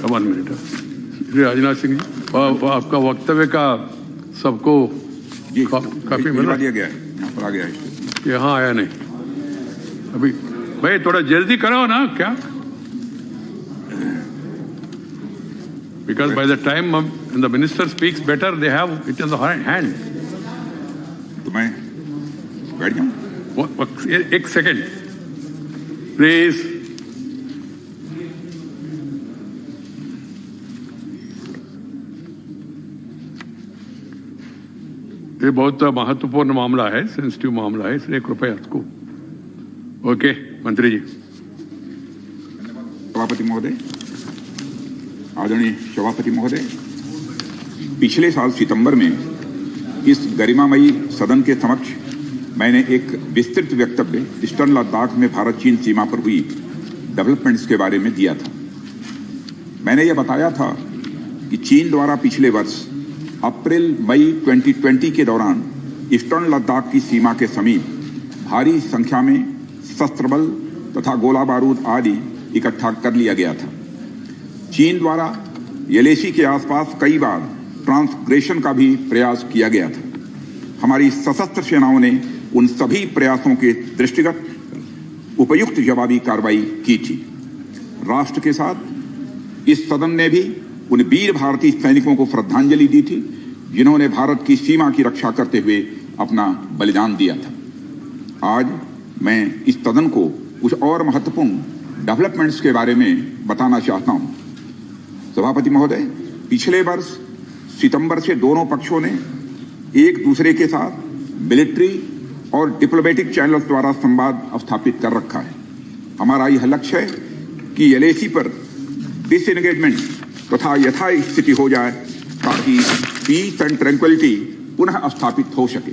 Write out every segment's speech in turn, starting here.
1 minute. Shri Rajnath Singh ji, आपका वक्तव्य का सबको काफी मिला दिया गया है, यहाँ पर आ गया है, यहाँ आया नहीं अभी। भाई थोड़ा जल्दी करो ना क्या, because by the time the minister speaks better, they have it in the hand. तो मैं बैठ जाऊं? एक सेकेंड प्लीज। ये बहुत महत्वपूर्ण मामला है, सेंसिटिव मामला है, इसलिए कृपया इसको। ओके मंत्री जी। सभापति महोदय, आदरणीय सभापति महोदय, पिछले साल सितंबर में इस गरिमामयी सदन के समक्ष मैंने एक विस्तृत वक्तव्य ईस्टर्न लद्दाख में भारत चीन सीमा पर हुई डेवलपमेंट्स के बारे में दिया था। मैंने यह बताया था कि चीन द्वारा पिछले वर्ष अप्रैल मई 2020 के दौरान ईस्टर्न लद्दाख की सीमा के समीप भारी संख्या में शस्त्र बल तथा गोला बारूद आदि इकट्ठा कर लिया गया था। चीन द्वारा एलएसी के आसपास कई बार ट्रांसग्रेशन का भी प्रयास किया गया था। हमारी सशस्त्र सेनाओं ने उन सभी प्रयासों के दृष्टिगत उपयुक्त जवाबी कार्रवाई की थी। राष्ट्र के साथ इस सदन ने भी उन वीर भारतीय सैनिकों को श्रद्धांजलि दी थी जिन्होंने भारत की सीमा की रक्षा करते हुए अपना बलिदान दिया था। आज मैं इस सदन को कुछ और महत्वपूर्ण डेवलपमेंट्स के बारे में बताना चाहता हूं। सभापति महोदय, पिछले वर्ष सितंबर से दोनों पक्षों ने एक दूसरे के साथ मिलिट्री और डिप्लोमेटिक चैनल्स द्वारा संवाद स्थापित कर रखा है। हमारा यह लक्ष्य है कि एलएसी पर डिसएंगेजमेंट तथा यथास्थिति हो जाए ताकि पीस एंड ट्रैंक्विलिटी पुनः स्थापित हो सके।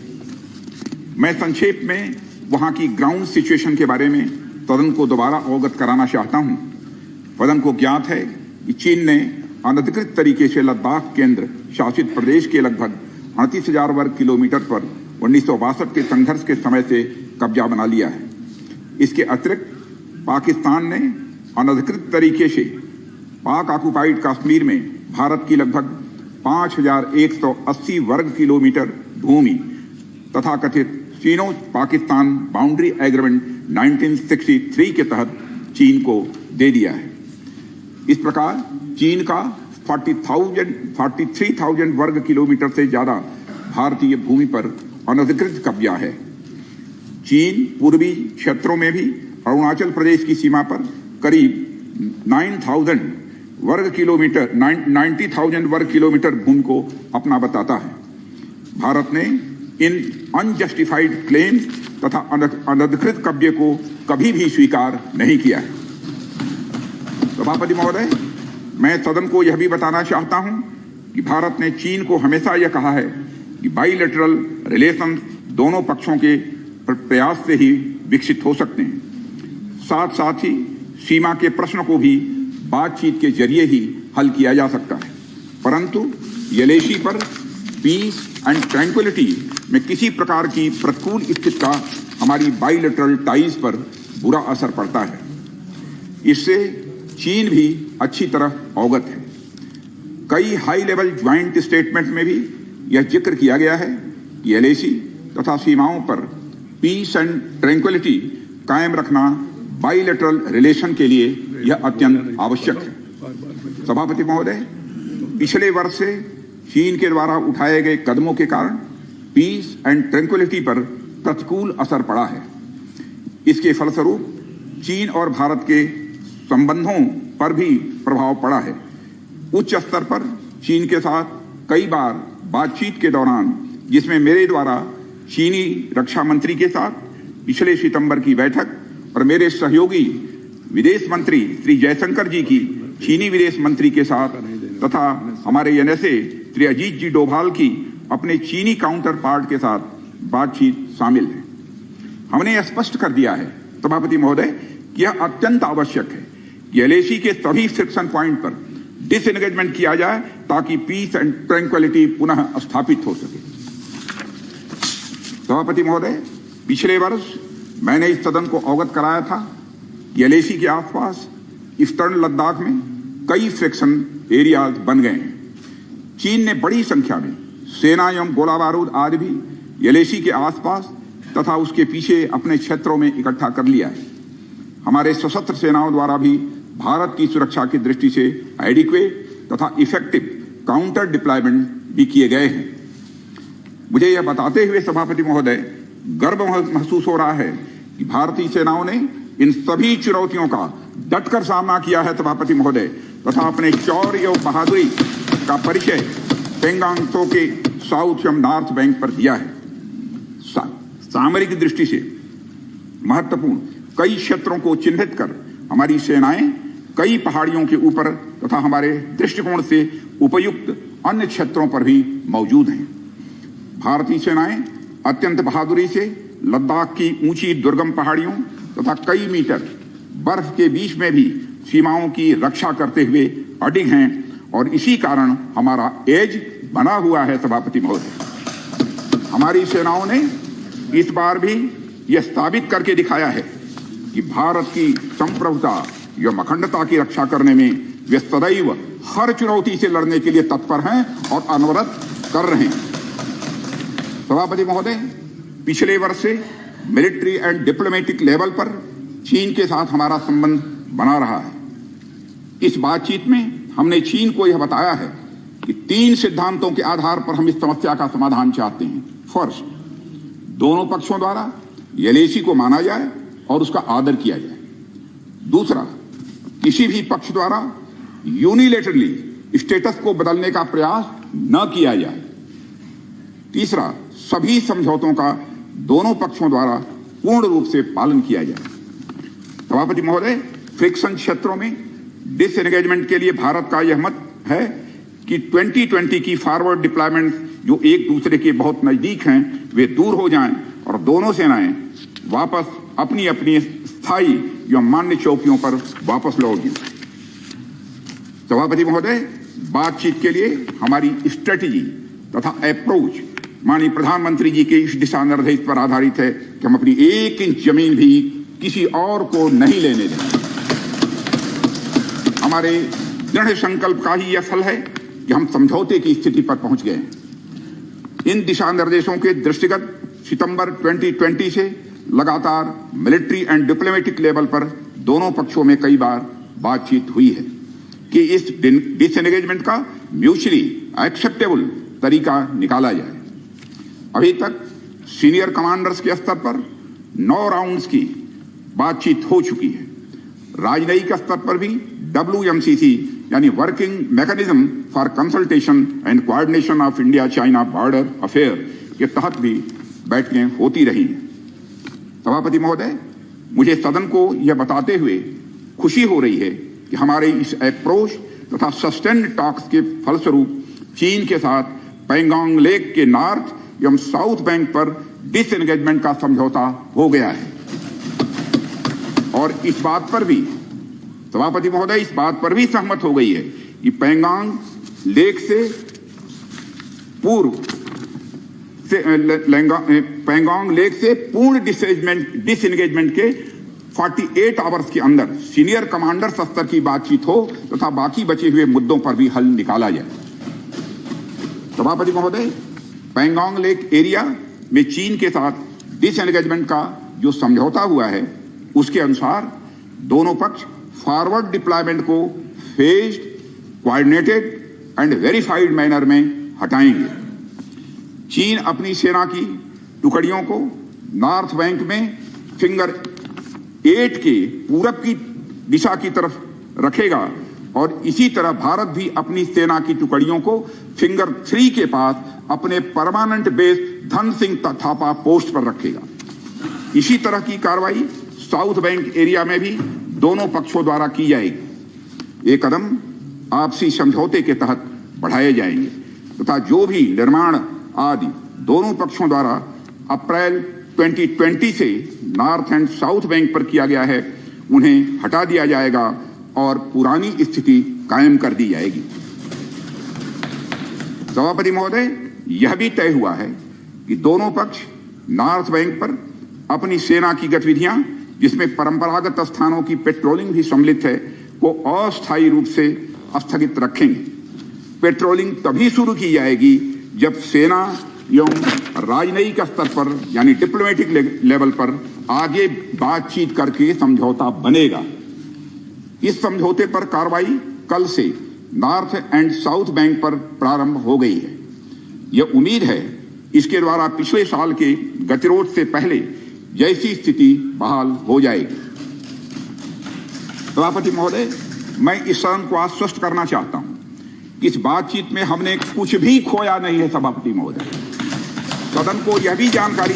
मैं संक्षेप में वहां की ग्राउंड सिचुएशन के बारे में सदन को दोबारा अवगत कराना चाहता हूं। सदन को ज्ञात है कि चीन ने अनधिकृत तरीके से लद्दाख केंद्र शासित प्रदेश के लगभग 38,000 वर्ग किलोमीटर पर 1962 के संघर्ष के समय से कब्जा बना लिया है। इसके अतिरिक्त पाकिस्तान ने अनधिकृत तरीके से पाक ऑक्युपाइड कश्मीर में भारत की लगभग 5,180 वर्ग किलोमीटर भूमि तथा कथित चीनो पाकिस्तान बाउंड्री एग्रीमेंट 1963 के तहत चीन को दे दिया है। इस प्रकार चीन का 43,000 वर्ग किलोमीटर से ज्यादा भारतीय भूमि पर अनधिकृत कब्जा है। चीन पूर्वी क्षेत्रों में भी अरुणाचल प्रदेश की सीमा पर करीब 90,000 वर्ग किलोमीटर भूमि को अपना बताता है। भारत ने इन अनजस्टिफाइड क्लेम्स तथा अनधिकृत कब्जे को कभी भी स्वीकार नहीं किया है। सभापति महोदय, मैं सदन को यह भी बताना चाहता हूं कि भारत ने चीन को हमेशा यह कहा है कि बाइलेटरल रिलेशन दोनों पक्षों के प्रयास से ही विकसित हो सकते हैं। साथ साथ ही सीमा के प्रश्न को भी बातचीत के जरिए ही हल किया जा सकता है। परंतु एलएसी पर पीस एंड ट्रैंक्विलिटी में किसी प्रकार की प्रतिकूल स्थिति का हमारी बाइलेटरल टाइज पर बुरा असर पड़ता है। इससे चीन भी अच्छी तरह अवगत है। कई हाई लेवल ज्वाइंट स्टेटमेंट में भी यह जिक्र किया गया है कि एलएसी तथा सीमाओं पर पीस एंड ट्रैंक्विलिटी कायम रखना बाइलेटरल रिलेशन के लिए यह अत्यंत आवश्यक है। सभापति महोदय, पिछले वर्ष से चीन के द्वारा उठाए गए कदमों के कारण पीस एंड ट्रैंक्विलिटी पर प्रतिकूल असर पड़ा है। इसके फलस्वरूप चीन और भारत के संबंधों पर भी प्रभाव पड़ा है। उच्च स्तर पर चीन के साथ कई बार बातचीत के दौरान, जिसमें मेरे द्वारा चीनी रक्षा मंत्री के साथ पिछले सितंबर की बैठक और मेरे सहयोगी विदेश मंत्री श्री जयशंकर जी की चीनी विदेश मंत्री के साथ तथा हमारे एनएसए श्री अजीत जी डोभाल की अपने चीनी काउंटर पार्ट के साथ बातचीत शामिल है। हमने स्पष्ट कर दिया है सभापति महोदय कि यह अत्यंत आवश्यक है कि एलएसी के सभी फ्रिक्शन पॉइंट पर डिसएंगेजमेंट किया जाए ताकि पीस एंड ट्रैंक्विलिटी पुनः स्थापित हो सके। सभापति महोदय, पिछले वर्ष मैंने इस सदन को अवगत कराया था कि एलएसी के आसपास ईस्टर्न लद्दाख में कई फ्रिक्शन एरियाज बन गए हैं। चीन ने बड़ी संख्या में सेना एवं गोला बारूद आदि भी एलएसी के आसपास तथा उसके पीछे अपने क्षेत्रों में इकट्ठा कर लिया है। हमारे सशस्त्र सेनाओं द्वारा भी भारत की सुरक्षा की दृष्टि से एडिक्वेट तथा इफेक्टिव काउंटर डिप्लॉयमेंट भी किए गए हैं। मुझे यह बताते हुए सभापति महोदय गर्व महसूस हो रहा है कि भारतीय सेनाओं ने इन सभी चुनौतियों का डटकर सामना किया है सभापति महोदय, तथा अपने शौर्य और बहादुरी का परिचय पेंगांग त्सो के साउथ एवं नॉर्थ बैंक पर दिया है। सामरिक दृष्टि से महत्वपूर्ण कई क्षेत्रों को चिन्हित कर हमारी सेनाएं कई पहाड़ियों के ऊपर तथा हमारे दृष्टिकोण से उपयुक्त अन्य क्षेत्रों पर भी मौजूद हैं। भारतीय सेनाएं अत्यंत बहादुरी से लद्दाख की ऊंची दुर्गम पहाड़ियों तथा कई मीटर बर्फ के बीच में भी सीमाओं की रक्षा करते हुए अडिग हैं और इसी कारण हमारा एज बना हुआ है। सभापति महोदय, हमारी सेनाओं ने इस बार भी यह साबित करके दिखाया है कि भारत की संप्रभुता एवं अखंडता की रक्षा करने में वे सदैव हर चुनौती से लड़ने के लिए तत्पर हैं और अनवरत कर रहे हैं। सभापति महोदय, पिछले वर्ष से मिलिट्री एंड डिप्लोमेटिक लेवल पर चीन के साथ हमारा संबंध बना रहा है। इस बातचीत में हमने चीन को यह बताया है कि 3 सिद्धांतों के आधार पर हम इस समस्या का समाधान चाहते हैं। फर्स्ट, दोनों पक्षों द्वारा एलएसी को माना जाए और उसका आदर किया जाए। दूसरा, किसी भी पक्ष द्वारा यूनिलेटरली स्टेटस को बदलने का प्रयास न किया जाए। तीसरा, सभी समझौतों का दोनों पक्षों द्वारा पूर्ण रूप से पालन किया जाए। सभापति महोदय, फ्रिक्शन क्षेत्रों में डिसएंगेजमेंट के लिए भारत का यह मत है कि 2020 की फॉरवर्ड डिप्लॉयमेंट जो एक दूसरे के बहुत नजदीक हैं वे दूर हो जाएं और दोनों सेनाएं वापस अपनी अपनी स्थायी या मान्य चौकियों पर वापस लौट गई। सभापति महोदय, बातचीत के लिए हमारी स्ट्रेटेजी तथा अप्रोच माननीय प्रधानमंत्री जी के इस दिशा निर्देश पर आधारित है कि हम अपनी 1 इंच जमीन भी किसी और को नहीं लेने देंगे। हमारे दृढ़ संकल्प का ही यह फल है कि हम समझौते की स्थिति पर पहुंच गए हैं। इन दिशा निर्देशों के दृष्टिगत सितंबर 2020 से लगातार मिलिट्री एंड डिप्लोमेटिक लेवल पर दोनों पक्षों में कई बार बातचीत हुई है कि इस डिसएंगेजमेंट का म्यूचुअली एक्सेप्टेबल तरीका निकाला जाए। अभी तक सीनियर कमांडर्स के स्तर पर 9 राउंड्स की बातचीत हो चुकी है। राजनयिक स्तर पर भी WMCC यानी working mechanism for consultation and coordination of India China border affair के तहत भी बैठकें होती रही हैं। सभापति महोदय, मुझे सदन को यह बताते हुए खुशी हो रही है कि हमारे इस अप्रोच तथा सस्टेन्ड टॉक्स के फलस्वरूप चीन के साथ पैंगोंग लेक के नॉर्थ एवं साउथ बैंक पर डिसएंगेजमेंट का समझौता हो गया है। और इस बात पर भी सभापति महोदय इस बात पर भी सहमत हो गई है कि पैंगोंग लेक से पूर्व से पैंगोंग लेक से पूर्ण डिसएंगेजमेंट के 48 आवर्स के अंदर सीनियर कमांडर स्तर की बातचीत हो तथा बाकी बचे हुए मुद्दों पर भी हल निकाला जाए। सभापति महोदय, पैंगोंग लेक एरिया में चीन के साथ डिसएंगेजमेंट का जो समझौता हुआ है उसके अनुसार दोनों पक्ष फॉरवर्ड डिप्लॉयमेंट को phased, coordinated and verified manner में हटाएंगे। चीन अपनी सेना की टुकड़ियों को नॉर्थ बैंक में फिंगर 8 के पूरब की दिशा की तरफ रखेगा और इसी तरह भारत भी अपनी सेना की टुकड़ियों को फिंगर 3 के पास अपने permanent base Dhan Singh Thapa post पर रखेगा। इसी तरह की कार्रवाई साउथ बैंक एरिया में भी दोनों पक्षों द्वारा की जाएगी। ये कदम आपसी समझौते के तहत बढ़ाए जाएंगे तथा जो भी निर्माण आदि दोनों पक्षों द्वारा अप्रैल 2020 से नॉर्थ एंड साउथ बैंक पर किया गया है उन्हें हटा दिया जाएगा और पुरानी स्थिति कायम कर दी जाएगी। सभापति महोदय, यह भी तय हुआ है कि दोनों पक्ष नॉर्थ बैंक पर अपनी सेना की गतिविधियां जिसमें परंपरागत स्थानों की पेट्रोलिंग भी सम्मिलित है को अस्थायी रूप से स्थगित रखेंगे। पेट्रोलिंग तभी शुरू की जाएगी जब सेना एवं राजनयिक स्तर पर यानी डिप्लोमेटिक लेवल पर आगे बातचीत करके समझौता बनेगा। इस समझौते पर कार्रवाई कल से नॉर्थ एंड साउथ बैंक पर प्रारंभ हो गई है। यह उम्मीद है इसके द्वारा पिछले साल के गतिरोध से पहले जैसी स्थिति बहाल हो जाएगी। सभापति महोदय, मैं इस सदन को आश्वस्त करना चाहता हूं कि इस बातचीत में हमने कुछ भी खोया नहीं है। सभापति महोदय, सदन को यह भी जानकारी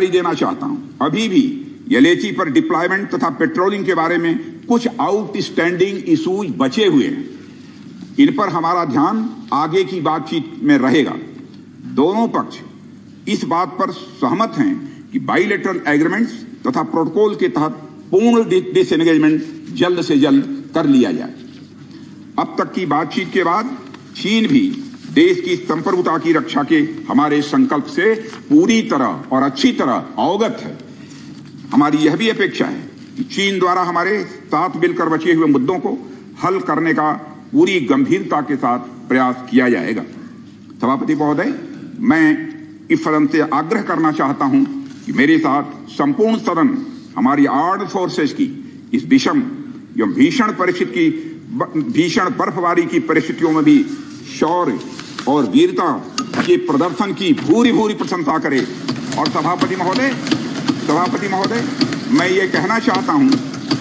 देना चाहता हूं अभी भी एलएसी पर डिप्लॉयमेंट तथा पेट्रोलिंग के बारे में कुछ आउटस्टैंडिंग इश्यूज बचे हुए हैं। इन पर हमारा ध्यान आगे की बातचीत में रहेगा। दोनों पक्ष इस बात पर सहमत हैं कि बाइलेटरल एग्रीमेंट्स तथा प्रोटोकॉल के तहत पूर्ण डिसएंगेजमेंट जल्द से जल्द कर लिया जाए। अब तक की बातचीत के बाद चीन भी देश की संप्रभुता की रक्षा के हमारे संकल्प से पूरी तरह और अच्छी तरह अवगत है। हमारी यह भी अपेक्षा है कि चीन द्वारा हमारे साथ मिलकर बचे हुए मुद्दों को हल करने का पूरी गंभीरता के साथ प्रयास किया जाएगा। सभापति महोदय, मैं इस सदन से आग्रह करना चाहता हूं कि मेरे साथ संपूर्ण सदन हमारी आर्म्ड फोर्सेस की इस विषम एवं भीषण बर्फबारी की परिस्थितियों में भी शौर्य और वीरता के प्रदर्शन की भूरी भूरी प्रशंसा करे। और सभापति महोदय, मैं ये कहना चाहता हूं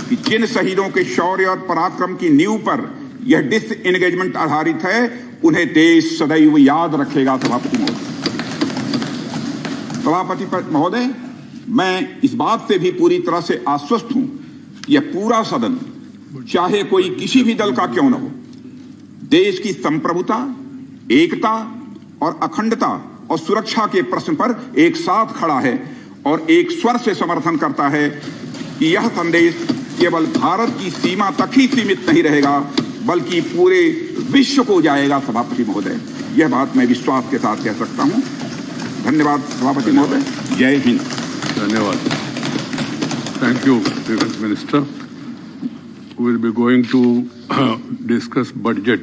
कि जिन शहीदों के शौर्य और पराक्रम की नींव पर यह डिसएंगेजमेंट आधारित है, उन्हें देश सदैव याद रखेगा। सभापति महोदय, मैं इस बात से भी पूरी तरह से आश्वस्त हूं कि यह पूरा सदन, चाहे कोई किसी भी दल का क्यों न हो, देश की संप्रभुता, एकता और अखंडता और सुरक्षा के प्रश्न पर एक साथ खड़ा है और एक स्वर से समर्थन करता है कि यह संदेश केवल भारत की सीमा तक ही सीमित नहीं रहेगा बल्कि पूरे विश्व को जाएगा। सभापति महोदय, यह बात मैं विश्वास के साथ कह सकता हूं। धन्यवाद सभापति महोदय। जय हिंद। धन्यवाद। Thank you, Defense Minister. We will be going to discuss budget.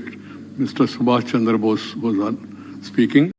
Mr. Subhash Chandra Bose was on speaking.